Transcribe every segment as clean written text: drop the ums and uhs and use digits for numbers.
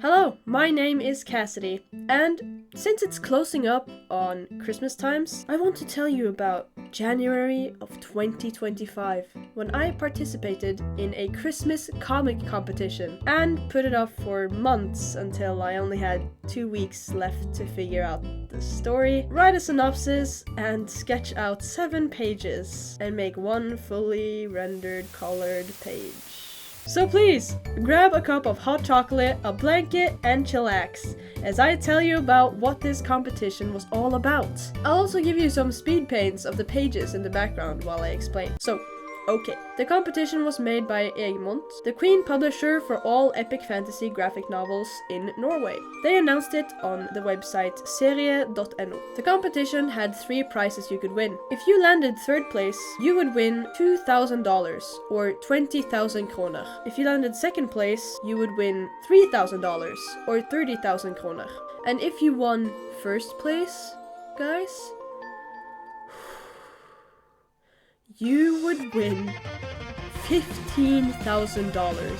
Hello, my name is Cassidy, and since it's closing up on Christmas times, I want to tell you about January of 2025, when I participated in a Christmas comic competition and put it off for months until I only had 2 weeks left to figure out the story, write a synopsis, and sketch out 7 pages and make one fully rendered colored page. So please, grab a cup of hot chocolate, a blanket, and chillax, as I tell you about what this competition was all about. I'll also give you some speed paints of the pages in the background while I explain. Okay, the competition was made by Egmont, the queen publisher for all epic fantasy graphic novels in Norway. They announced it on the website serie.no. The competition had 3 prizes you could win. If you landed 3rd place, you would win $2,000 or 20,000 kroner. If you landed 2nd place, you would win $3,000 or 30,000 kroner. And if you won 1st place, guys, you would win $15,000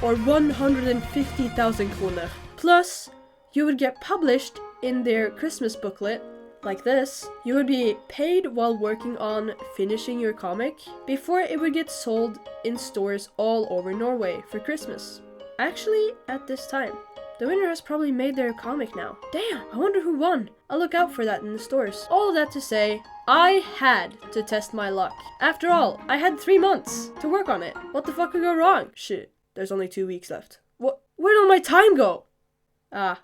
or 150,000 kroner. Plus, you would get published in their Christmas booklet, like this. You would be paid while working on finishing your comic before it would get sold in stores all over Norway for Christmas. Actually, at this time, the winner has probably made their comic now. Damn, I wonder who won. I'll look out for that in the stores. All of that to say, I had to test my luck. After all, I had 3 months to work on it. What the fuck could go wrong? Shit, there's only 2 weeks left. What? Where did all my time go? Oh.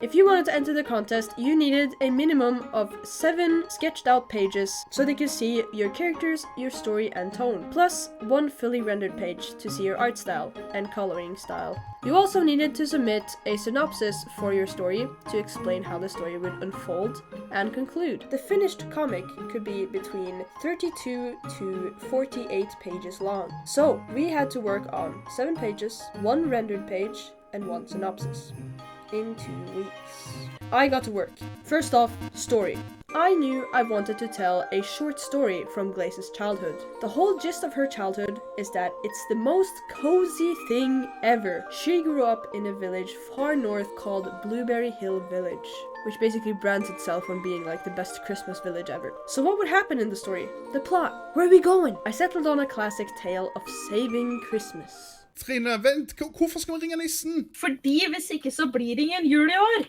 If you wanted to enter the contest, you needed a minimum of 7 sketched out pages so they could see your characters, your story, and tone, plus 1 fully rendered page to see your art style and coloring style. You also needed to submit a synopsis for your story to explain how the story would unfold and conclude. The finished comic could be between 32 to 48 pages long. So we had to work on 7 pages, 1 rendered page, and 1 synopsis in 2 weeks. I got to work. First off, story. I knew I wanted to tell a short story from Glace's childhood. The whole gist of her childhood is that it's the most cozy thing ever. She grew up in a village far north called Blueberry Hill Village, which basically brands itself on being like the best Christmas village ever. So what would happen in the story? The plot. Where are we going? I settled on a classic tale of saving Christmas. Trine, vent, hvorfor skal vi ringe nissen? Fordi hvis ikke så blir det ingen jul i år.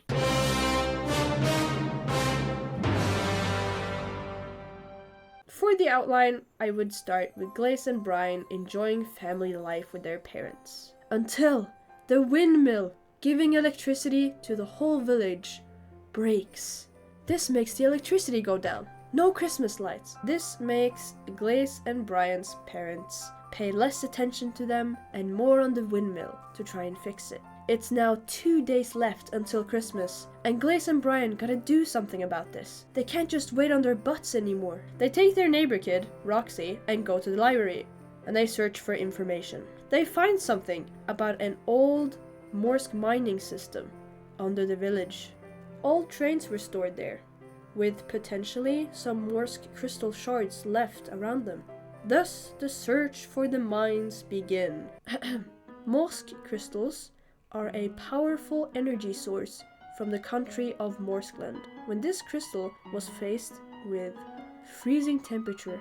For the outline, I would start with Glace and Brian enjoying family life with their parents. Until the windmill, giving electricity to the whole village, breaks. This makes the electricity go down. No Christmas lights. This makes Glace and Brian's parents pay less attention to them and more on the windmill to try and fix it. It's now 2 days left until Christmas, and Glace and Brian gotta do something about this. They can't just wait on their butts anymore. They take their neighbor kid, Roxy, and go to the library, and they search for information. They find something about an old Morsk mining system under the village. Old trains were stored there, with potentially some Morsk crystal shards left around them. Thus, the search for the mines begin. Morsk crystals are a powerful energy source from the country of Morskland. When this crystal was faced with freezing temperature,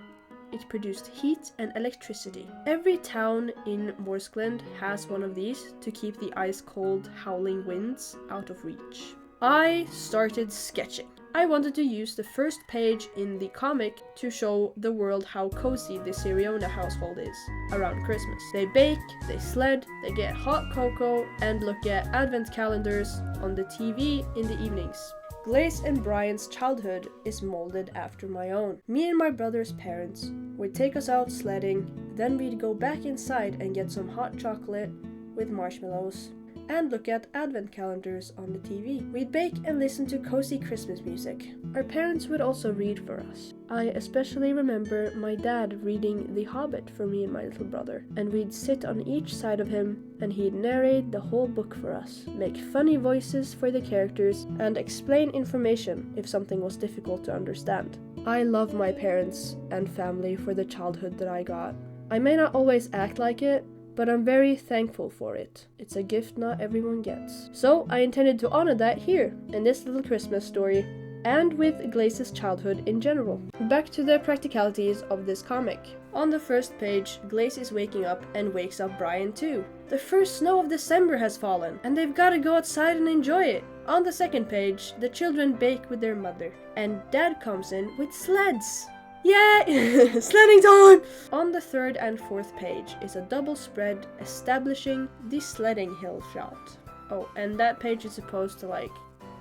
it produced heat and electricity. Every town in Morskland has one of these to keep the ice-cold, howling winds out of reach. I started sketching. I wanted to use the first page in the comic to show the world how cozy the Siriona household is around Christmas. They bake, they sled, they get hot cocoa, and look at advent calendars on the TV in the evenings. Glace and Brian's childhood is molded after my own. Me and my brother's parents would take us out sledding, then we'd go back inside and get some hot chocolate with marshmallows and look at advent calendars on the TV. We'd bake and listen to cozy Christmas music. Our parents would also read for us. I especially remember my dad reading The Hobbit for me and my little brother, and we'd sit on each side of him and he'd narrate the whole book for us, make funny voices for the characters, and explain information if something was difficult to understand. I love my parents and family for the childhood that I got. I may not always act like it, but I'm very thankful for it. It's a gift not everyone gets. So I intended to honor that here, in this little Christmas story, and with Glace's childhood in general. Back to the practicalities of this comic. On the first page, Glace is waking up and wakes up Brian too. The first snow of December has fallen, and they've gotta go outside and enjoy it. On the second page, the children bake with their mother, and Dad comes in with sleds. Yay! Sledding time! On the third and fourth page is a double spread establishing the sledding hill shot. Oh, and that page is supposed to like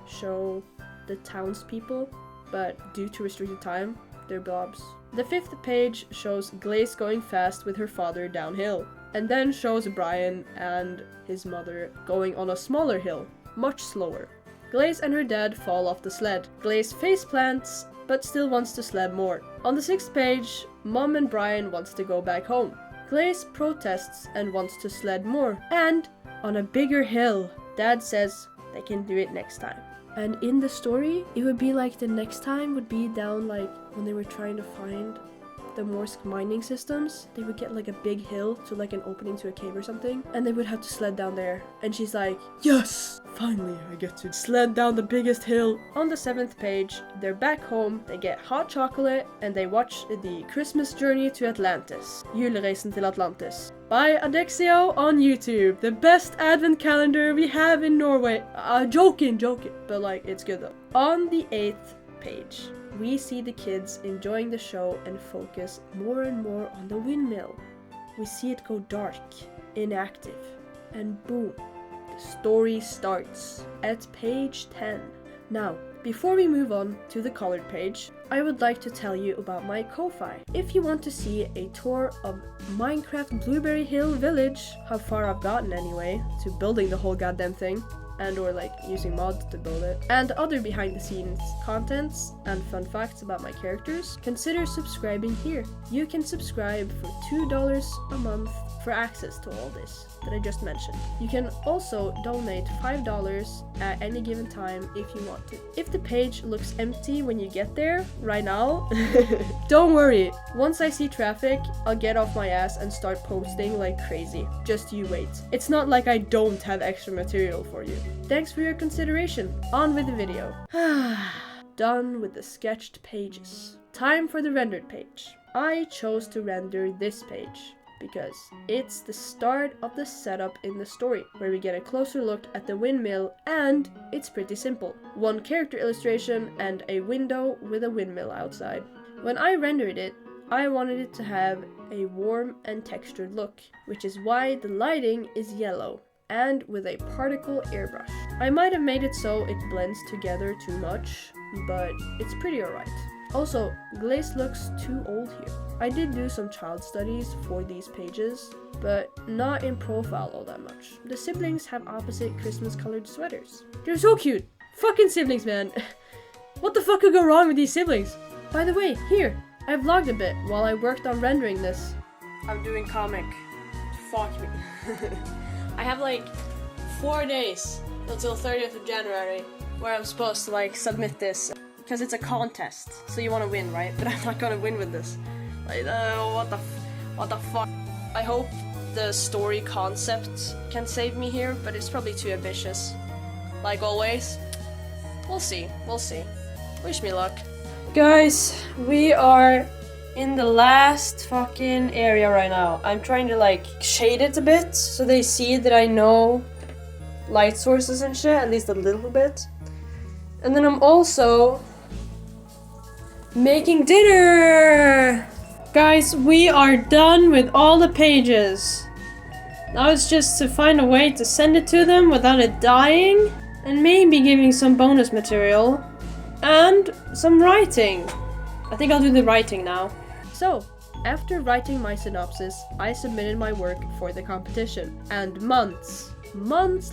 show the townspeople, but due to restricted time, they're blobs. The fifth page shows Glace going fast with her father downhill, and then shows Brian and his mother going on a smaller hill, much slower. Glace and her dad fall off the sled. Glace face plants, but still wants to sled more. On the sixth page, Mom and Brian wants to go back home. Glace protests and wants to sled more, and on a bigger hill. Dad says they can do it next time. And in the story, it would be like the next time would be down like when they were trying to find the Morse mining systems. They would get like a big hill to like an opening to a cave or something, and they would have to sled down there. And she's like, yes, finally I get to sled down the biggest hill. On the seventh page, they're back home, they get hot chocolate, and they watch the Christmas Journey to Atlantis. Julereisen til Atlantis. By Adexio on YouTube. The best advent calendar we have in Norway. Joking, but like it's good though. On the eighth page, we see the kids enjoying the show and focus more and more on the windmill. We see it go dark, inactive, and boom, the story starts at page 10. Now, before we move on to the colored page, I would like to tell you about my Ko-Fi. If you want to see a tour of Minecraft Blueberry Hill Village, how far I've gotten anyway, to building the whole goddamn thing, and or like using mods to build it, and other behind the scenes contents and fun facts about my characters, consider subscribing here. You can subscribe for $2 a month for access to all this that I just mentioned. You can also donate $5 at any given time if you want to. If the page looks empty when you get there, right now, don't worry. Once I see traffic, I'll get off my ass and start posting like crazy. Just you wait. It's not like I don't have extra material for you. Thanks for your consideration. On with the video. Done with the sketched pages. Time for the rendered page. I chose to render this page because it's the start of the setup in the story, where we get a closer look at the windmill, and it's pretty simple. One character illustration and a window with a windmill outside. When I rendered it, I wanted it to have a warm and textured look, which is why the lighting is yellow and with a particle airbrush. I might have made it so it blends together too much, but it's pretty alright. Also, Glace looks too old here. I did do some child studies for these pages, but not in profile all that much. The siblings have opposite Christmas colored sweaters. They're so cute! Fucking siblings, man! What the fuck could go wrong with these siblings? By the way, here, I vlogged a bit while I worked on rendering this. I'm doing comic. Fuck me. I have like 4 days until 30th of January where I'm supposed to like submit this. Because it's a contest, so you want to win, right? But I'm not gonna win with this. Like, what the fuck? I hope the story concept can save me here, but it's probably too ambitious. Like always. We'll see. Wish me luck. Guys, we are in the last fucking area right now. I'm trying to like shade it a bit so they see that I know light sources and shit, at least a little bit. And then I'm also making dinner! Guys, we are done with all the pages. Now it's just to find a way to send it to them without it dying, and maybe giving some bonus material, and some writing. I think I'll do the writing now. So, after writing my synopsis, I submitted my work for the competition, and months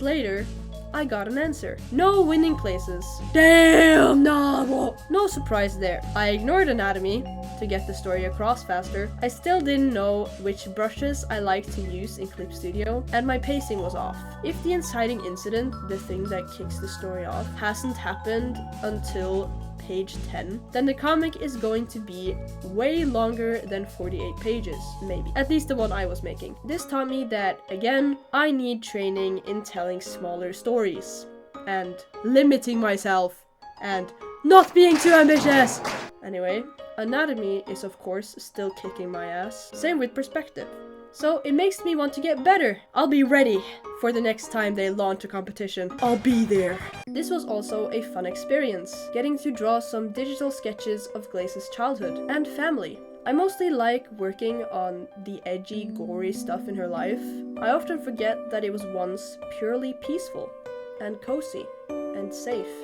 later, I got an answer. No winning places. Damn, no! No surprise there. I ignored anatomy to get the story across faster. I still didn't know which brushes I like to use in Clip Studio, and my pacing was off. If the inciting incident, the thing that kicks the story off, hasn't happened until page 10, then the comic is going to be way longer than 48 pages, maybe. At least the one I was making. This taught me that, again, I need training in telling smaller stories, and limiting myself, and not being too ambitious! Anyway, anatomy is of course still kicking my ass. Same with perspective. So it makes me want to get better. I'll be ready for the next time they launch a competition. I'll be there. This was also a fun experience, getting to draw some digital sketches of Glace's childhood and family. I mostly like working on the edgy, gory stuff in her life. I often forget that it was once purely peaceful and cozy and safe.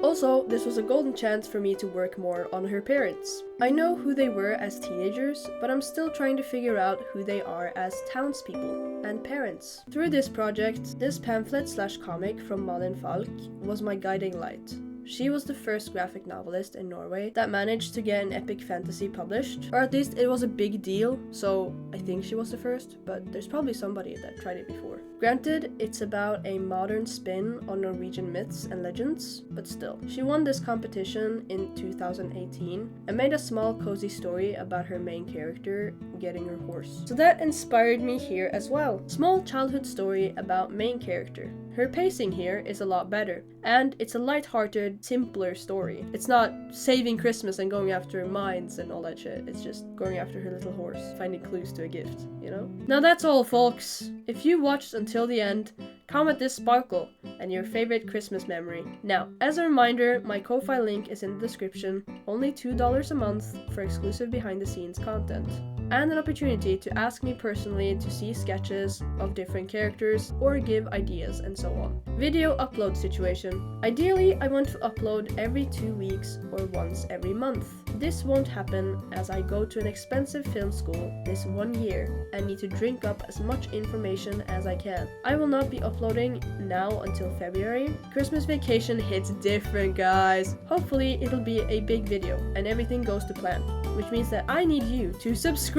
Also, this was a golden chance for me to work more on her parents. I know who they were as teenagers, but I'm still trying to figure out who they are as townspeople and parents. Through this project, this pamphlet/comic from Malin Falk was my guiding light. She was the first graphic novelist in Norway that managed to get an epic fantasy published, or at least it was a big deal, so I think she was the first, but there's probably somebody that tried it before. Granted, it's about a modern spin on Norwegian myths and legends, but still. She won this competition in 2018 and made a small cozy story about her main character getting her horse. So that inspired me here as well. Small childhood story about main character. Her pacing here is a lot better, and it's a light-hearted, simpler story. It's not saving Christmas and going after mines and all that shit. It's just going after her little horse, finding clues to a gift, you know? Now that's all, folks. If you watched until the end, comment this sparkle and your favorite Christmas memory. Now, as a reminder, my Ko-Fi link is in the description. Only $2 a month for exclusive behind-the-scenes content. And an opportunity to ask me personally to see sketches of different characters or give ideas and so on. Video upload situation. Ideally, I want to upload every 2 weeks or once every month. This won't happen as I go to an expensive film school this 1 year and need to drink up as much information as I can. I will not be uploading now until February. Christmas vacation hits different, guys. Hopefully it'll be a big video and everything goes to plan, which means that I need you to subscribe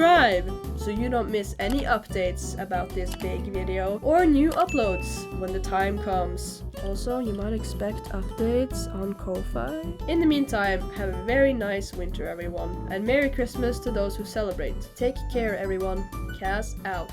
so you don't miss any updates about this big video or new uploads when the time comes. Also, you might expect updates on Ko-Fi. In the meantime, have a very nice winter, everyone, and Merry Christmas to those who celebrate. Take care, everyone. Cass out.